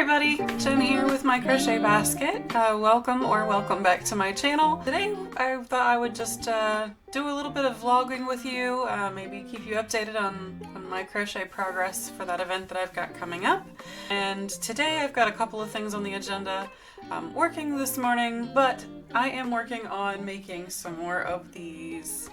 everybody, Jen here with My Crochet Basket. Welcome back to my channel. Today I thought I would just do a little bit of vlogging with you, maybe keep you updated on my crochet progress for that event that I've got coming up. And today I've got a couple of things on the agenda. I'm working this morning, but I am working on making some more of these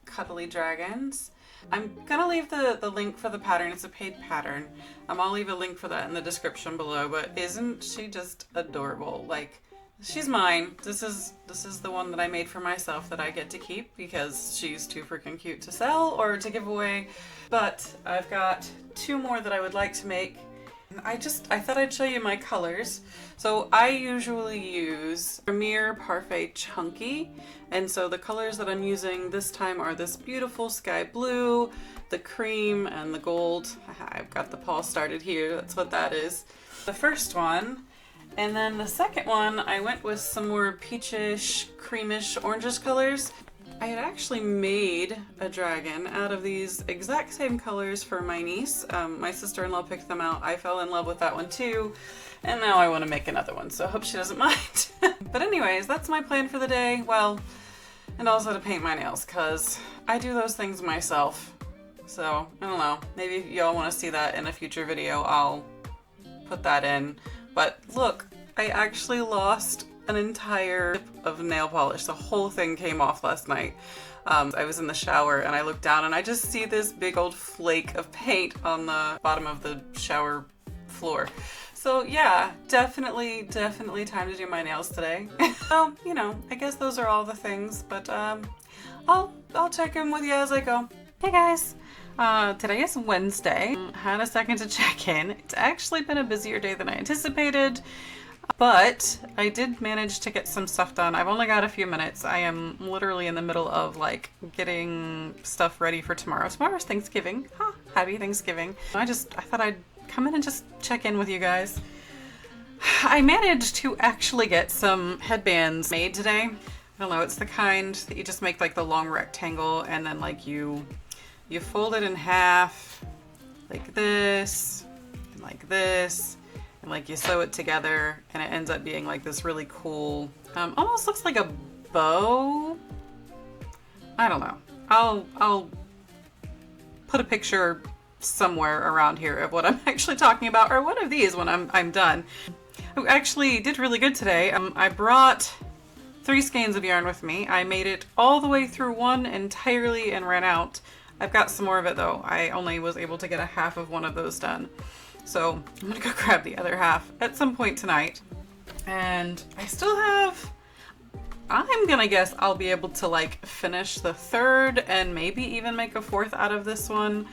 cuddly dragons. I'm gonna leave the link for the pattern. It's a paid pattern. I'll leave a link for that in the description below, but isn't she just adorable? Like, she's mine. This is the one that I made for myself that I get to keep because she's too freaking cute to sell or to give away. But I've got two more that I would like to make. I thought I'd show you my colors. So I usually use Premier Parfait Chunky, and so the colors that I'm using this time are this beautiful sky blue, the cream, and the gold. I've got the paw started here, that's what that is. The first one, and then the second one I went with some more peachish, creamish, orangish colors. I had actually made a dragon out of these exact same colors for my niece. My sister-in-law picked them out. I fell in love with that one too, and now I want to make another one, so I hope she doesn't mind. But anyways, that's my plan for the day. Well, and also to paint my nails, because I do those things myself. So, I don't know, maybe if y'all want to see that in a future video, I'll put that in. But look, I actually lost an entire tip of nail polish. The whole thing came off last night. I was in the shower and I looked down and I just see this big old flake of paint on the bottom of the shower floor. So yeah, definitely time to do my nails today. So, you know, I guess those are all the things, but I'll check in with you as I go. Hey guys! Today is Wednesday. Had a second to check in. It's actually been a busier day than I anticipated. But I did manage to get some stuff done. I've only got a few minutes. I am literally in the middle of like getting stuff ready for tomorrow. Tomorrow's Thanksgiving. Huh, happy Thanksgiving. I thought I'd come in and just check in with you guys. I managed to actually get some headbands made today. I don't know, it's the kind that you just make like the long rectangle and then like you fold it in half like this and like this. And like you sew it together and it ends up being like this really cool, almost looks like a bow. I don't know. I'll put a picture somewhere around here of what I'm actually talking about, or one of these when I'm done. I actually did really good today. I brought 3 skeins of yarn with me. I made it all the way through one entirely and ran out. I've got some more of it though. I only was able to get a half of one of those done. So I'm gonna go grab the other half at some point tonight. And I still have, I'm gonna guess I'll be able to like finish the third and maybe even make a fourth out of this one.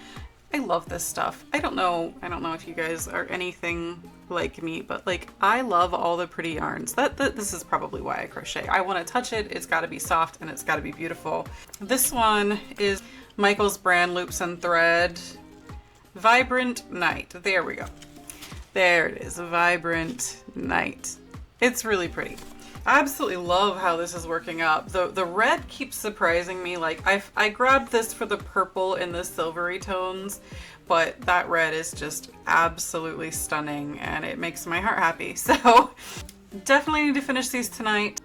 I love this stuff. I don't know if you guys are anything like me, but like I love all the pretty yarns. This is probably why I crochet. I want to touch it, it's got to be soft and it's got to be beautiful. This one is Michael's brand Loops and Thread. Vibrant Night. There we go. There it is. Vibrant Night. It's really pretty. I absolutely love how this is working up. The red keeps surprising me. Like I grabbed this for the purple in the silvery tones, but that red is just absolutely stunning and it makes my heart happy. So definitely need to finish these tonight.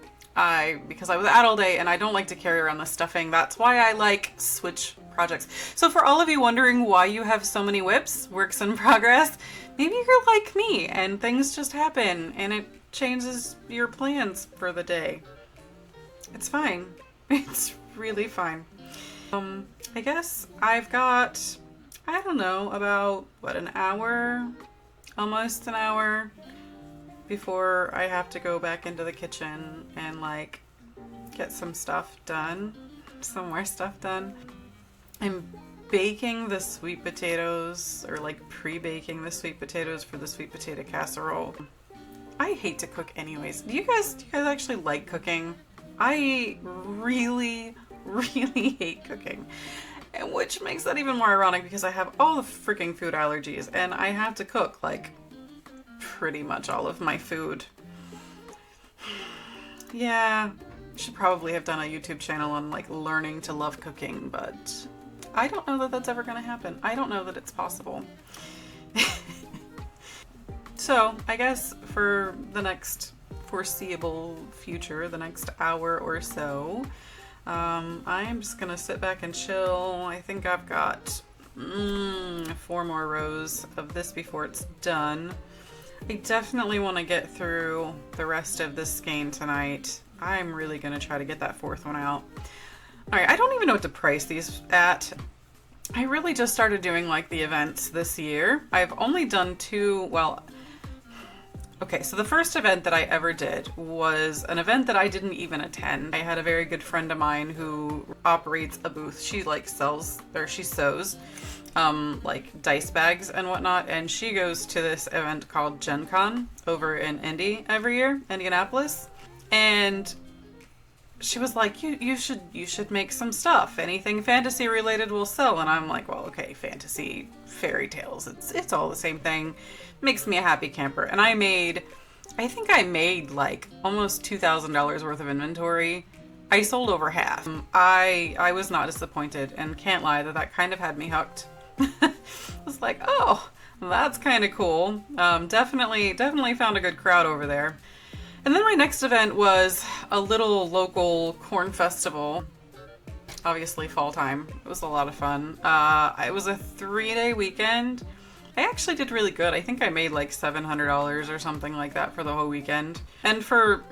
Because I was out all day and I don't like to carry around the stuffing. That's why I like switch projects. So for all of you wondering why you have so many whips, works in progress, maybe you're like me and things just happen and it changes your plans for the day. It's fine. It's really fine. I guess I've got, I don't know, about what, an hour? Almost an hour before I have to go back into the kitchen and like get some stuff done, some more stuff done. I'm baking the sweet potatoes, or like pre-baking the sweet potatoes for the sweet potato casserole. I hate to cook anyways. Do you guys actually like cooking? I really hate cooking. And which makes that even more ironic because I have all the freaking food allergies and I have to cook like pretty much all of my food. Yeah, should probably have done a YouTube channel on like learning to love cooking, but I don't know that that's ever gonna happen. I don't know that it's possible. So I guess for the next foreseeable future, the next hour or so, I'm just gonna sit back and chill. I think I've got 4 more rows of this before it's done. I definitely want to get through the rest of this skein tonight. I'm really gonna try to get that 4th one out. Alright, I don't even know what to price these at. I really just started doing like the events this year. I've only done 2, well, okay, so the first event that I ever did was an event that I didn't even attend. I had a very good friend of mine who operates a booth. She like sells, or she sews like dice bags and whatnot, and she goes to this event called Gen Con over in Indy every year, Indianapolis. And she was like, you should make some stuff. Anything fantasy related will sell. And I'm like, well, okay, fantasy, fairy tales, it's all the same thing. Makes me a happy camper. And I think I made like almost $2,000 worth of inventory. I sold over half. I was not disappointed, and can't lie that kind of had me hooked. I was like, oh, that's kind of cool. Definitely found a good crowd over there. And then my next event was a little local corn festival, obviously fall time. It was a lot of fun. It was a 3-day weekend. I actually did really good. I think I made like $700 or something like that for the whole weekend. And for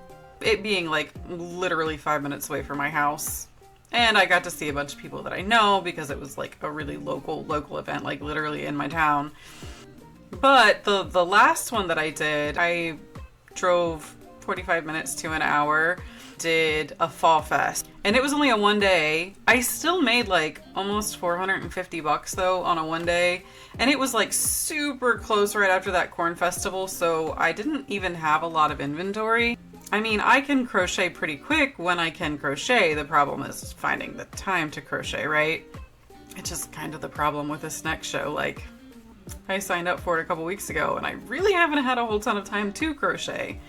it being like literally 5 minutes away from my house. And I got to see a bunch of people that I know because it was like a really local event, like literally in my town. But the last one that I did, I drove 45 minutes to an hour, did a fall fest, and it was only a 1 day. I still made like almost $450 though on a 1 day, and it was like super close right after that corn festival, so I didn't even have a lot of inventory. I mean, I can crochet pretty quick when I can crochet. The problem is finding the time to crochet, right? It's just kind of the problem with this next show. Like, I signed up for it a couple weeks ago, and I really haven't had a whole ton of time to crochet.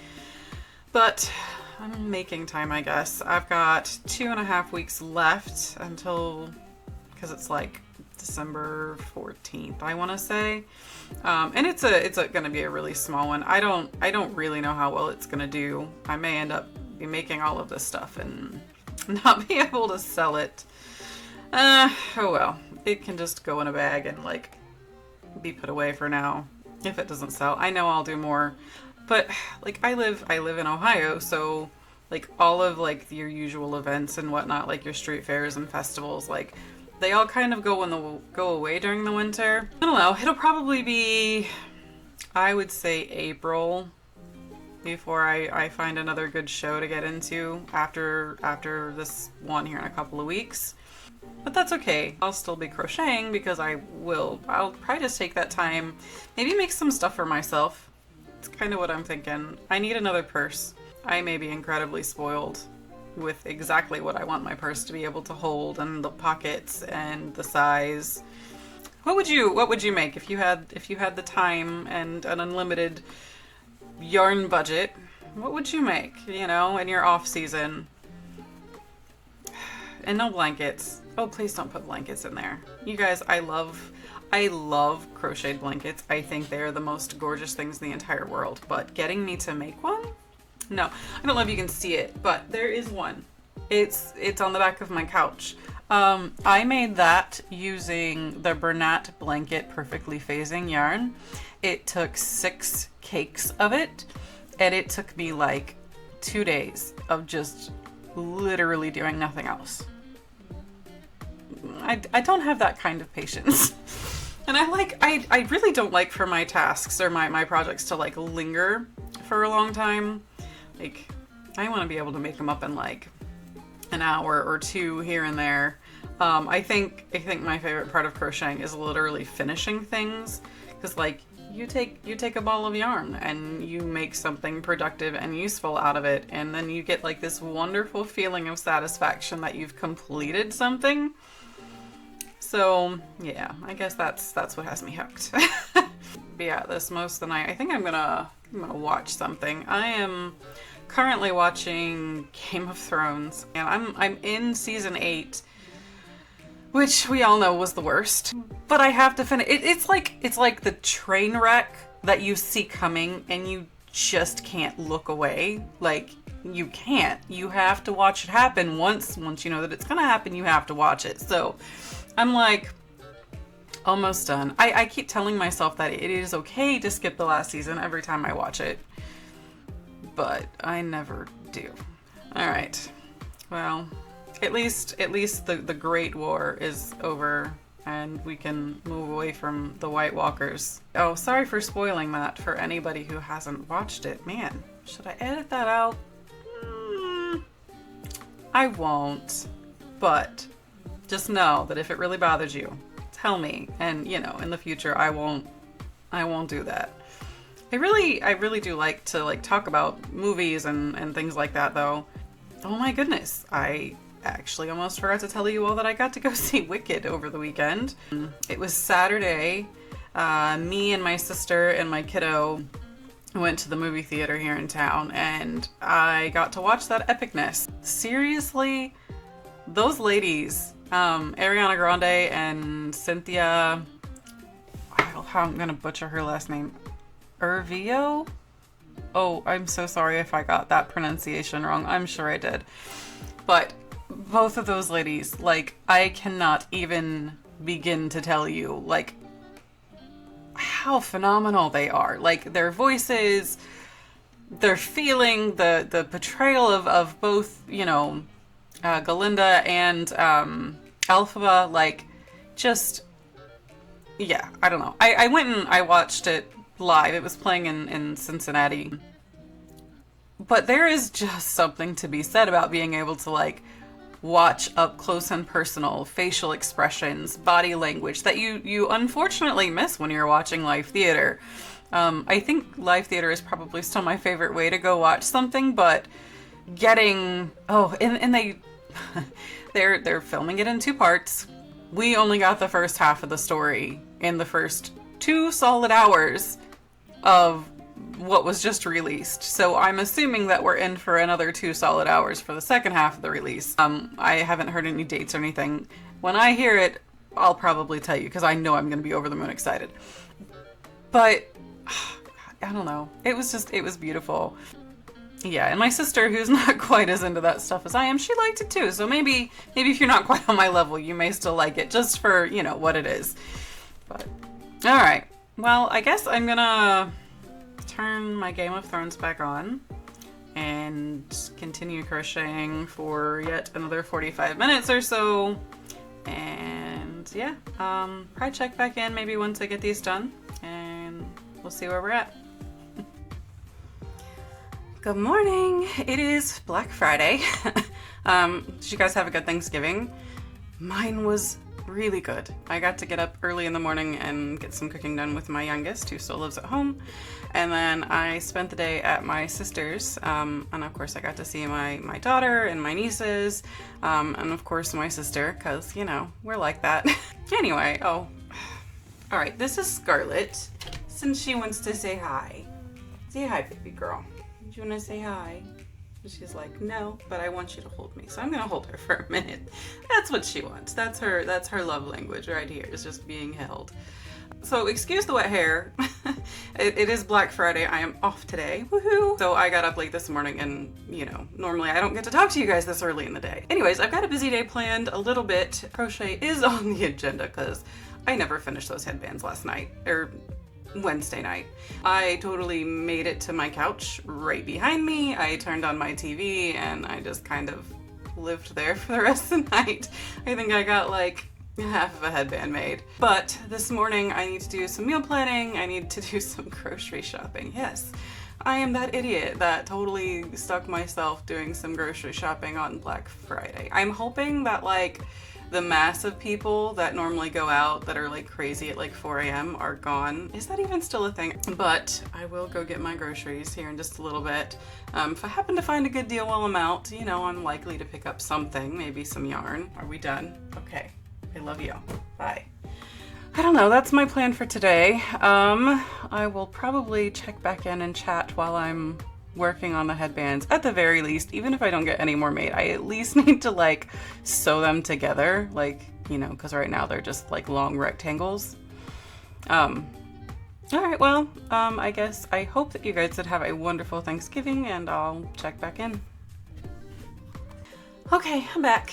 But I'm making time, I guess. I've got 2.5 weeks left until, because it's like December 14th, I want to say. And it's going to be a really small one. I don't really know how well it's going to do. I may end up be making all of this stuff and not be able to sell it. Oh well. It can just go in a bag and like be put away for now if it doesn't sell. I know I'll do more. But like I live in Ohio, so like all of like your usual events and whatnot, like your street fairs and festivals, like they all kind of go away during the winter. I don't know, it'll probably be, I would say, April before I find another good show to get into after this one here in a couple of weeks. But that's okay. I'll still be crocheting because I'll probably just take that time, maybe make some stuff for myself. It's kind of what I'm thinking. I need another purse. I may be incredibly spoiled with exactly what I want my purse to be able to hold, and the pockets and the size. What would you make if you had the time and an unlimited yarn budget? What would you make, you know, in your off season? And no blankets. Oh, please don't put blankets in there. You guys, I love crocheted blankets. I think they are the most gorgeous things in the entire world, but getting me to make one? No. I don't know if you can see it, but there is one. It's on the back of my couch. I made that using the Bernat Blanket Perfectly Phasing yarn. It took 6 cakes of it, and it took me like 2 days of just literally doing nothing else. I don't have that kind of patience. And I really don't like for my tasks or my projects to like linger for a long time. Like, I want to be able to make them up in like an hour or 2 here and there. I think my favorite part of crocheting is literally finishing things, because like you take a ball of yarn and you make something productive and useful out of it, and then you get like this wonderful feeling of satisfaction that you've completed something. So yeah, I guess that's what has me hooked. Be at this most of the night. I think I'm gonna watch something. I am currently watching Game of Thrones, and I'm in season 8, which we all know was the worst. But I have to finish. It's like the train wreck that you see coming and you just can't look away. Like, you can't. You have to watch it happen. Once you know that it's gonna happen, you have to watch it. So I'm like almost done. I keep telling myself that it is okay to skip the last season every time I watch it, but I never do. All right. Well, at least the Great War is over and we can move away from the White Walkers. Oh, sorry for spoiling that for anybody who hasn't watched it. Man, should I edit that out? I won't, but just know that if it really bothers you, tell me, and you know, in the future I won't do that. I really do like to talk about movies and things like that though. Oh my goodness, I actually almost forgot to tell you all that I got to go see Wicked over the weekend. It was Saturday. Me and my sister and my kiddo went to the movie theater here in town, and I got to watch that epicness. Seriously, those ladies, Ariana Grande and Cynthia, I'm gonna butcher her last name, Ervio? Oh, I'm so sorry if I got that pronunciation wrong. I'm sure I did. But both of those ladies, like, I cannot even begin to tell you, like, how phenomenal they are. Like, their voices, their feeling, the portrayal of both, you know, Galinda and Elphaba, like, just, yeah, I don't know. I went and I watched it live. It was playing in Cincinnati. But there is just something to be said about being able to, like, watch up close and personal facial expressions, body language that you unfortunately miss when you're watching live theater. I think live theater is probably still my favorite way to go watch something, but getting, and they're filming it in 2 parts. We only got the first half of the story in the first 2 solid hours of what was just released. So I'm assuming that we're in for another 2 solid hours for the second half of the release. I haven't heard any dates or anything. When I hear it, I'll probably tell you because I know I'm going to be over the moon excited. But I don't know. It was beautiful. Yeah, and my sister, who's not quite as into that stuff as I am, she liked it too. So maybe if you're not quite on my level, you may still like it just for, you know, what it is. But all right. Well, I guess I'm gonna turn my Game of Thrones back on and continue crocheting for yet another 45 minutes or so. And yeah, probably check back in maybe once I get these done, and we'll see where we're at. Good morning. It is Black Friday. Did you guys have a good Thanksgiving? Mine was really good. I got to get up early in the morning and get some cooking done with my youngest, who still lives at home. And then I spent the day at my sister's. And of course I got to see my daughter and my nieces. And of course my sister, because, you know, we're like that. Anyway, all right, this is Scarlett. Since she wants to say hi. Say hi, baby girl. Do you want to say hi? And she's like, no, but I want you to hold me. So I'm gonna hold her for a minute. That's what she wants. That's her love language right here, is just being held. So excuse the wet hair. It is Black Friday. I am off today. Woohoo! So I got up late this morning, and you know, normally I don't get to talk to you guys this early in the day. Anyways, I've got a busy day planned a little bit. Crochet is on the agenda because I never finished those headbands last night, or Wednesday night. I totally made it to my couch right behind me. I turned on my TV and I just kind of lived there for the rest of the night. I think I got like half of a headband made. But this morning I need to do some meal planning. I need to do some grocery shopping. Yes, I am that idiot that totally stuck myself doing some grocery shopping on Black Friday. I'm hoping that like the mass of people that normally go out that are like crazy at like 4 a.m. are gone. Is that even still a thing? But I will go get my groceries here in just a little bit. If I happen to find a good deal while I'm out, you know, I'm likely to pick up something, maybe some yarn. Are we done? Okay. I love you. Bye. I don't know, that's my plan for today. I will probably check back in and chat while I'm working on the headbands. At the very least, even if I don't get any more made, I at least need to like sew them together, like, you know, because right now they're just like long rectangles. And All right, well, I guess I hope that you guys did have a wonderful Thanksgiving, and I'll check back in. Okay, I'm back.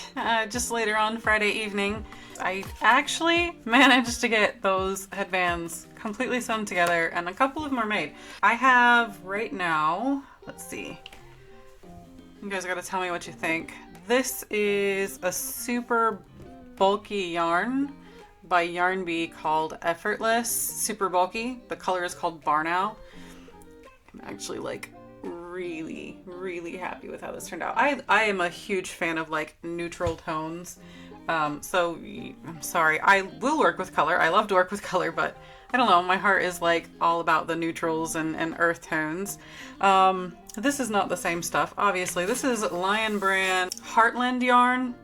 Just later on Friday evening, I actually managed to get those headbands completely sewn together, and a couple of them are made. I have right now, let's see. You guys gotta tell me what you think. This is a super bulky yarn by Yarn Bee called Effortless, super bulky. The color is called Barnow. I'm actually like really happy with how this turned out. I am a huge fan of like neutral tones. So I'm sorry, I will work with color. I love to work with color, but I don't know, my heart is like all about the neutrals and earth tones. This is not the same stuff, obviously. This is Lion Brand Heartland yarn.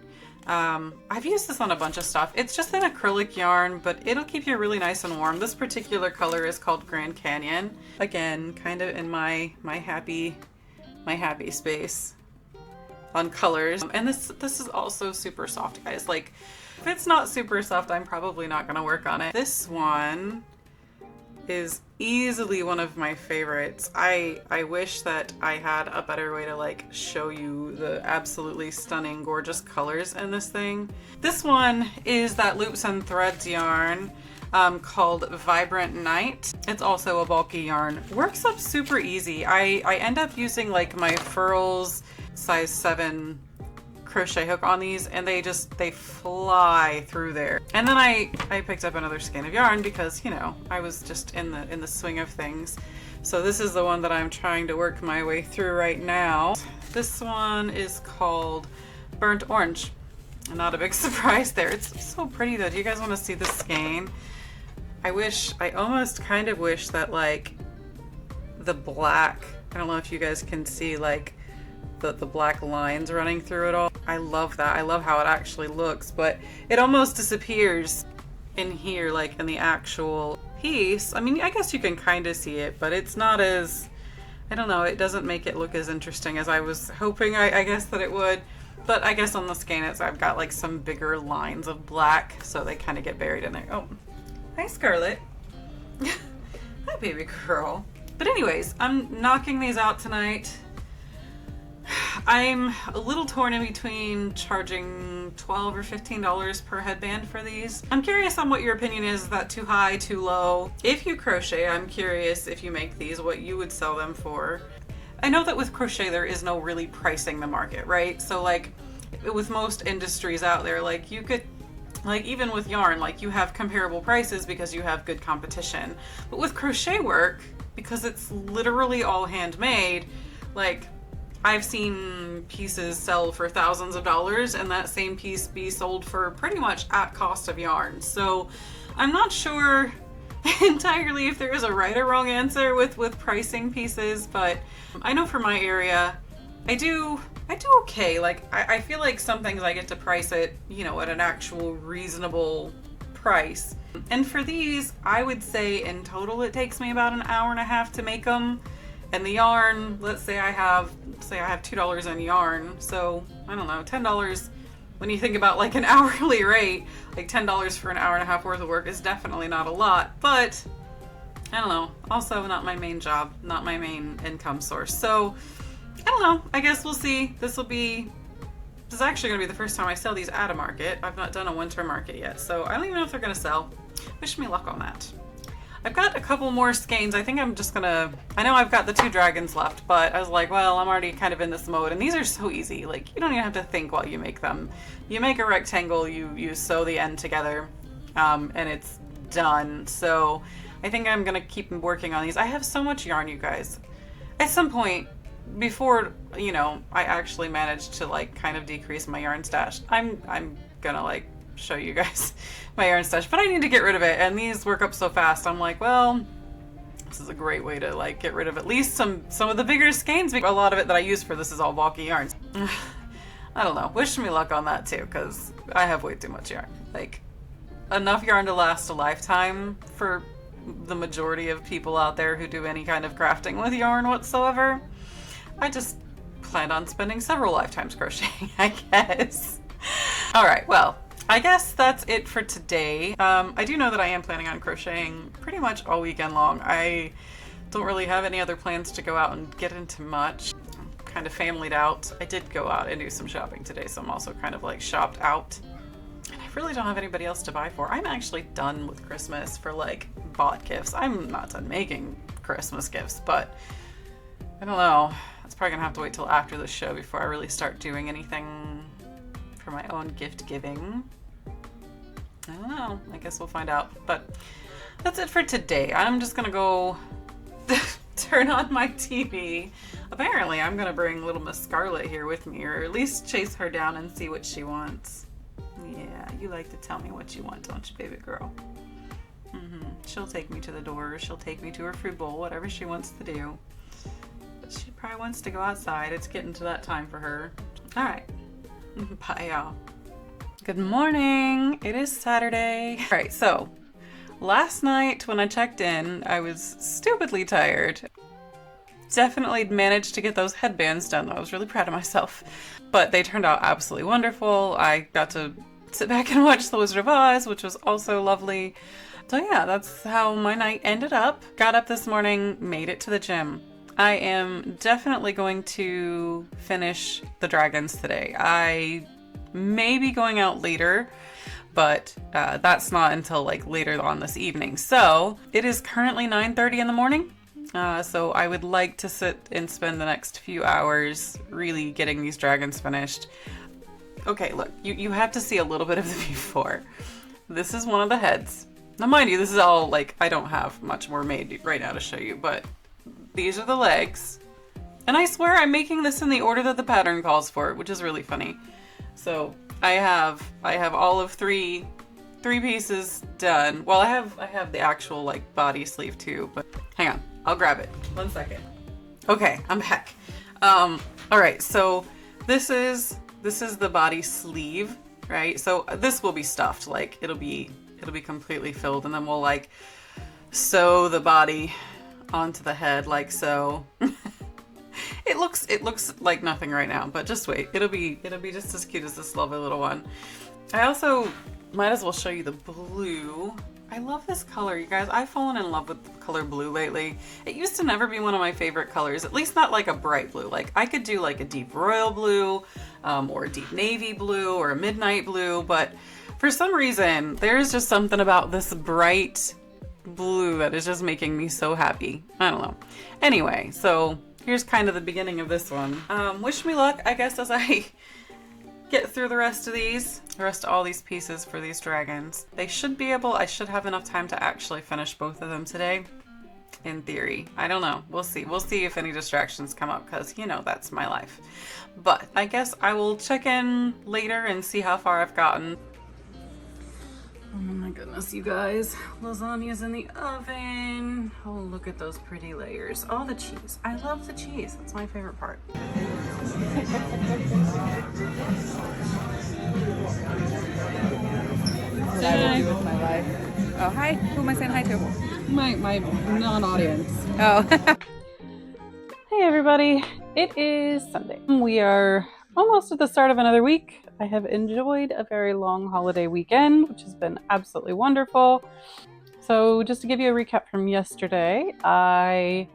I've used this on a bunch of stuff. It's just an acrylic yarn, but it'll keep you really nice and warm. This particular color is called Grand Canyon. Again, kind of in my happy space on colors. And this is also super soft, guys. Like, if it's not super soft, I'm probably not gonna work on it. This one is easily one of my favorites. I wish that I had a better way to like show you the absolutely stunning, gorgeous colors in this thing. This one is that Loops and Threads yarn called Vibrant Night. It's also a bulky yarn. Works up super easy. I end up using like my Furls size 7 crochet hook on these, and they fly through there. And then I picked up another skein of yarn because, you know, I was just in the swing of things. So this is the one that I'm trying to work my way through right now. This one is called Burnt Orange. Not a big surprise there. It's so pretty though. Do you guys want to see the skein? I almost kind of wish that like the black, I don't know if you guys can see like the black lines running through it all. I love that. I love how it actually looks, but it almost disappears in here, like in the actual piece. I mean, I guess you can kind of see it, but it's not as, I don't know, it doesn't make it look as interesting as I was hoping I guess that it would. But I guess on the skein I've got like some bigger lines of black, so they kind of get buried in there. Oh, hi Scarlett. Hi baby girl. But anyways, I'm knocking these out tonight. I'm a little torn in between charging $12 or $15 per headband for these. I'm curious on what your opinion is. Is that too high, too low? If you crochet, I'm curious if you make these, what you would sell them for. I know that with crochet there is no really pricing the market, right? So like with most industries out there, like you could, like even with yarn, like you have comparable prices because you have good competition. But with crochet work, because it's literally all handmade, like I've seen pieces sell for thousands of dollars and that same piece be sold for pretty much at cost of yarn. So I'm not sure entirely if there is a right or wrong answer with pricing pieces, but I know for my area, I do okay. Like I feel like some things I get to price it, you know, at an actual reasonable price. And for these, I would say in total it takes me about an hour and a half to make them. And the yarn, let's say I have $2 in yarn, so I don't know, $10 when you think about like an hourly rate, like $10 for an hour and a half worth of work is definitely not a lot, but I don't know, also not my main job, not my main income source. So I don't know, I guess we'll see. This is actually gonna be the first time I sell these at a market. I've not done a winter market yet, so I don't even know if they're gonna sell. Wish me luck on that. I've got a couple more skeins. I think I'm just gonna, I know I've got the 2 dragons left, but I was like, well, I'm already kind of in this mode, and these are so easy. Like, you don't even have to think while you make them. You make a rectangle, you sew the end together, and it's done. So I think I'm gonna keep working on these. I have so much yarn, you guys. At some point, before, you know, I actually managed to like kind of decrease my yarn stash, I'm gonna like show you guys my yarn stash, but I need to get rid of it, and these work up so fast. I'm like, well, this is a great way to like get rid of at least some of the bigger skeins. A lot of it that I use for this is all bulky yarns. I don't know, wish me luck on that too, because I have way too much yarn. Like enough yarn to last a lifetime for the majority of people out there who do any kind of crafting with yarn whatsoever. I just planned on spending several lifetimes crocheting, I guess. All right, well, I guess that's it for today. I do know that I am planning on crocheting pretty much all weekend long. I don't really have any other plans to go out and get into much. I'm kind of familyed out. I did go out and do some shopping today, so I'm also kind of like shopped out. And I really don't have anybody else to buy for. I'm actually done with Christmas for like bought gifts. I'm not done making Christmas gifts, but I don't know. It's probably gonna have to wait till after the show before I really start doing anything for my own gift giving. I don't know. I guess we'll find out. But that's it for today. I'm just gonna go turn on my TV. Apparently, I'm gonna bring little Miss Scarlet here with me, or at least chase her down and see what she wants. Yeah, you like to tell me what you want, don't you, baby girl? She'll take me to the door. She'll take me to her fruit bowl, whatever she wants to do. But she probably wants to go outside. It's getting to that time for her. All right. Bye, y'all. Good morning. It is Saturday. All right, so last night when I checked in, I was stupidly tired. Definitely managed to get those headbands done, though. I was really proud of myself. But they turned out absolutely wonderful. I got to sit back and watch The Wizard of Oz, which was also lovely. So yeah, that's how my night ended up. Got up this morning, made it to the gym. I am definitely going to finish the dragons today. I may be going out later, but that's not until like later on this evening. So it is currently 9:30 in the morning. So I would like to sit and spend the next few hours really getting these dragons finished. Okay, look, you have to see a little bit of the before. This is one of the heads. Now mind you, this is all like, I don't have much more made right now to show you, but these are the legs. And I swear I'm making this in the order that the pattern calls for, which is really funny. So I have all of three pieces done. Well, I have the actual like body sleeve too, but hang on, I'll grab it. 1 second. Okay, I'm back. All right, so this is the body sleeve, right? So this will be stuffed, like it'll be completely filled, and then we'll like sew the body onto the head like so. It looks like nothing right now, but just wait. It'll be just as cute as this lovely little one. I also might as well show you the blue. I love this color, you guys. I've fallen in love with the color blue lately. It used to never be one of my favorite colors, at least not like a bright blue. Like I could do like a deep royal blue, or a deep navy blue, or a midnight blue, but for some reason, there's just something about this bright blue that is just making me so happy. I don't know. Anyway, so here's kind of the beginning of this one. Wish me luck, I guess, as I get through the rest of all these pieces for these dragons. I should have enough time to actually finish both of them today, in theory. I don't know. We'll see. We'll see if any distractions come up, because, you know, that's my life. But I guess I will check in later and see how far I've gotten. Oh my goodness, you guys. Lasagna's in the oven. Oh, look at those pretty layers. Oh, the cheese. I love the cheese. That's my favorite part. Hi. With my life. Oh, hi. Who am I saying hi to? My non-audience. Oh. Hey everybody. It is Sunday. We are almost at the start of another week. I have enjoyed a very long holiday weekend, which has been absolutely wonderful. So just to give you a recap from yesterday, I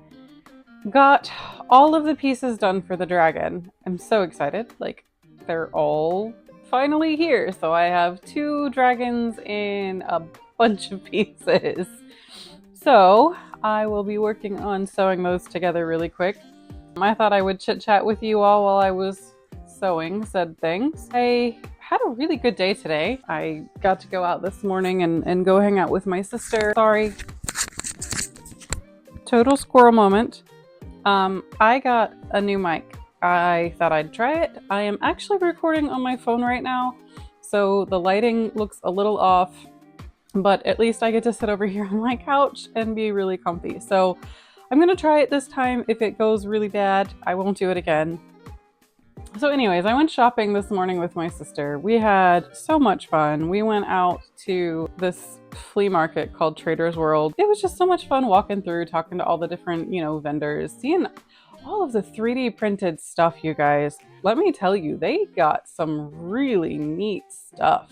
got all of the pieces done for the dragon. I'm so excited. Like, they're all finally here. So I have 2 dragons in a bunch of pieces. So I will be working on sewing those together really quick. I thought I would chit chat with you all while I was sewing said things. I had a really good day today. I got to go out this morning and go hang out with my sister. Sorry. Total squirrel moment. I got a new mic. I thought I'd try it. I am actually recording on my phone right now, so the lighting looks a little off, but at least I get to sit over here on my couch and be really comfy. So I'm gonna try it this time. If it goes really bad, I won't do it again. So anyways, I went shopping this morning with my sister. We had so much fun. We went out to this flea market called Trader's World. It was just so much fun walking through, talking to all the different, vendors, seeing all of the 3D printed stuff, you guys. Let me tell you, they got some really neat stuff.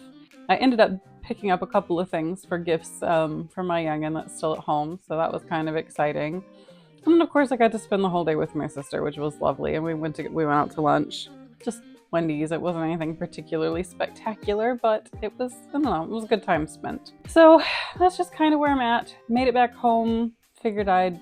I ended up picking up a couple of things for gifts for my youngin that's still at home, so that was kind of exciting. And then of course I got to spend the whole day with my sister, which was lovely, and we went out to lunch. Just Wendy's. It wasn't anything particularly spectacular, but it was, I don't know, it was a good time spent. So that's just kind of where I'm at. Made it back home, figured I'd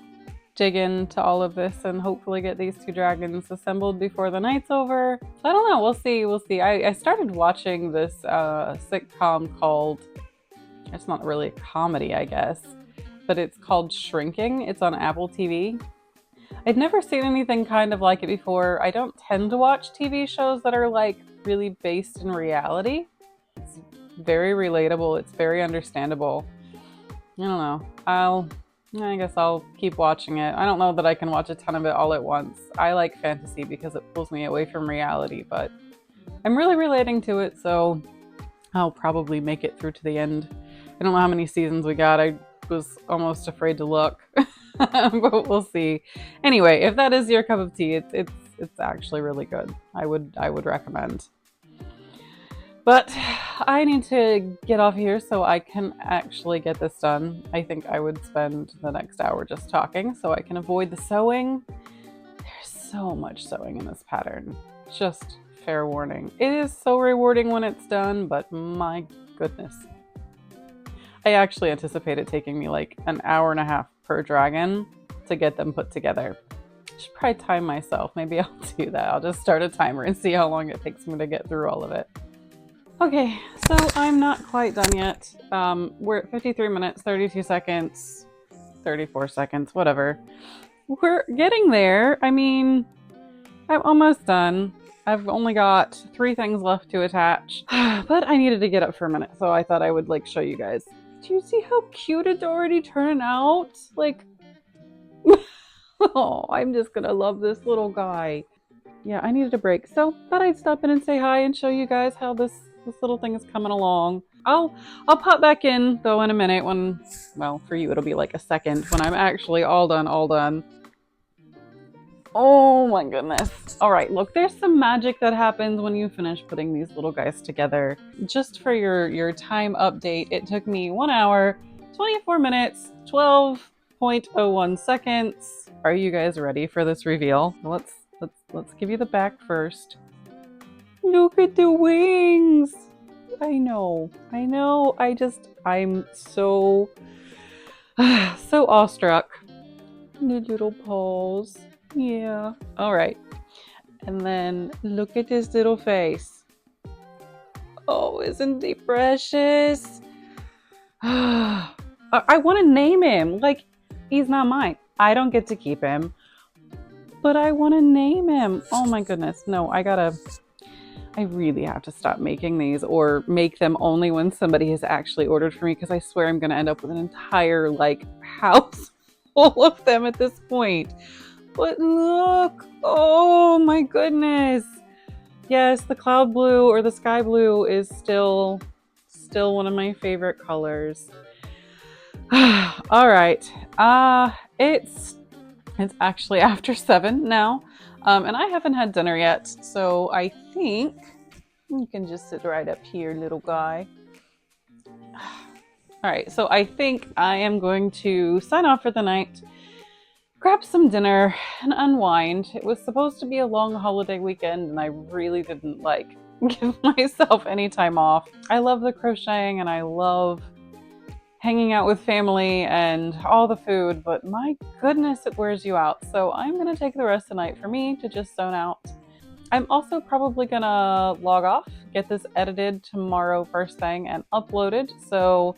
dig into all of this and hopefully get these two dragons assembled before the night's over. So I don't know, we'll see. I started watching this sitcom called, it's not really a comedy, I guess, but it's called Shrinking. It's on Apple TV. I'd never seen anything kind of like it before. I don't tend to watch TV shows that are like really based in reality. It's very relatable. It's very understandable. I don't know. I guess I'll keep watching it. I don't know that I can watch a ton of it all at once. I like fantasy because it pulls me away from reality, but I'm really relating to it, so I'll probably make it through to the end. I don't know how many seasons we got. I was almost afraid to look, but we'll see. Anyway, if that is your cup of tea, it's actually really good. I would recommend. But I need to get off here so I can actually get this done. I think I would spend the next hour just talking so I can avoid the sewing. There's so much sewing in this pattern. Just fair warning. It is so rewarding when it's done, but my goodness. I actually anticipate it taking me like an hour and a half per dragon to get them put together. I should probably time myself. Maybe I'll do that. I'll just start a timer and see how long it takes me to get through all of it. Okay, so I'm not quite done yet. We're at 53 minutes, 32 seconds, 34 seconds, whatever. We're getting there. I mean, I'm almost done. I've only got 3 things left to attach, but I needed to get up for a minute, so I thought I would like show you guys. Do you see how cute it's already turning out? Like, oh, I'm just gonna love this little guy. Yeah, I needed a break, so thought I'd stop in and say hi and show you guys how this little thing is coming along. I'll pop back in though in a minute when, well, for you it'll be like a second when I'm actually all done. Oh my goodness. All right, look, there's some magic that happens when you finish putting these little guys together. Just for your time update, it took me 1 hour, 24 minutes, 12.01 seconds. Are you guys ready for this reveal? Let's give you the back first. Look at the wings. I know. I'm so awestruck. The little paws. Yeah. All right. And then look at his little face. Oh, isn't he precious? I want to name him. Like, he's not mine. I don't get to keep him. But I want to name him. Oh my goodness. No, I really have to stop making these or make them only when somebody has actually ordered for me, because I swear I'm going to end up with an entire like house full of them at this point. But look, oh my goodness. Yes, the cloud blue or the sky blue is still one of my favorite colors. All right. It's actually after 7 now. And I haven't had dinner yet, so I think you can just sit right up here, little guy. All right, so I think I am going to sign off for the night, grab some dinner, and unwind. It was supposed to be a long holiday weekend, and I really didn't like give myself any time off. I love the crocheting, and I love hanging out with family and all the food, but my goodness, it wears you out. So I'm gonna take the rest of the night for me to just zone out. I'm also probably gonna log off, get this edited tomorrow first thing and uploaded. So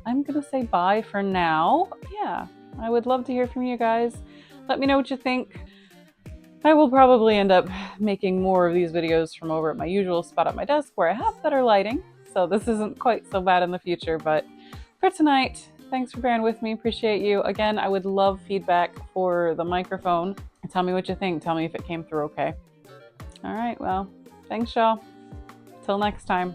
I'm gonna say bye for now. Yeah, I would love to hear from you guys. Let me know what you think. I will probably end up making more of these videos from over at my usual spot at my desk where I have better lighting. So this isn't quite so bad in the future, but for tonight, thanks for bearing with me. Appreciate you. Again, I would love feedback for the microphone. Tell me what you think. Tell me if it came through okay. All right, well, thanks y'all. Till next time.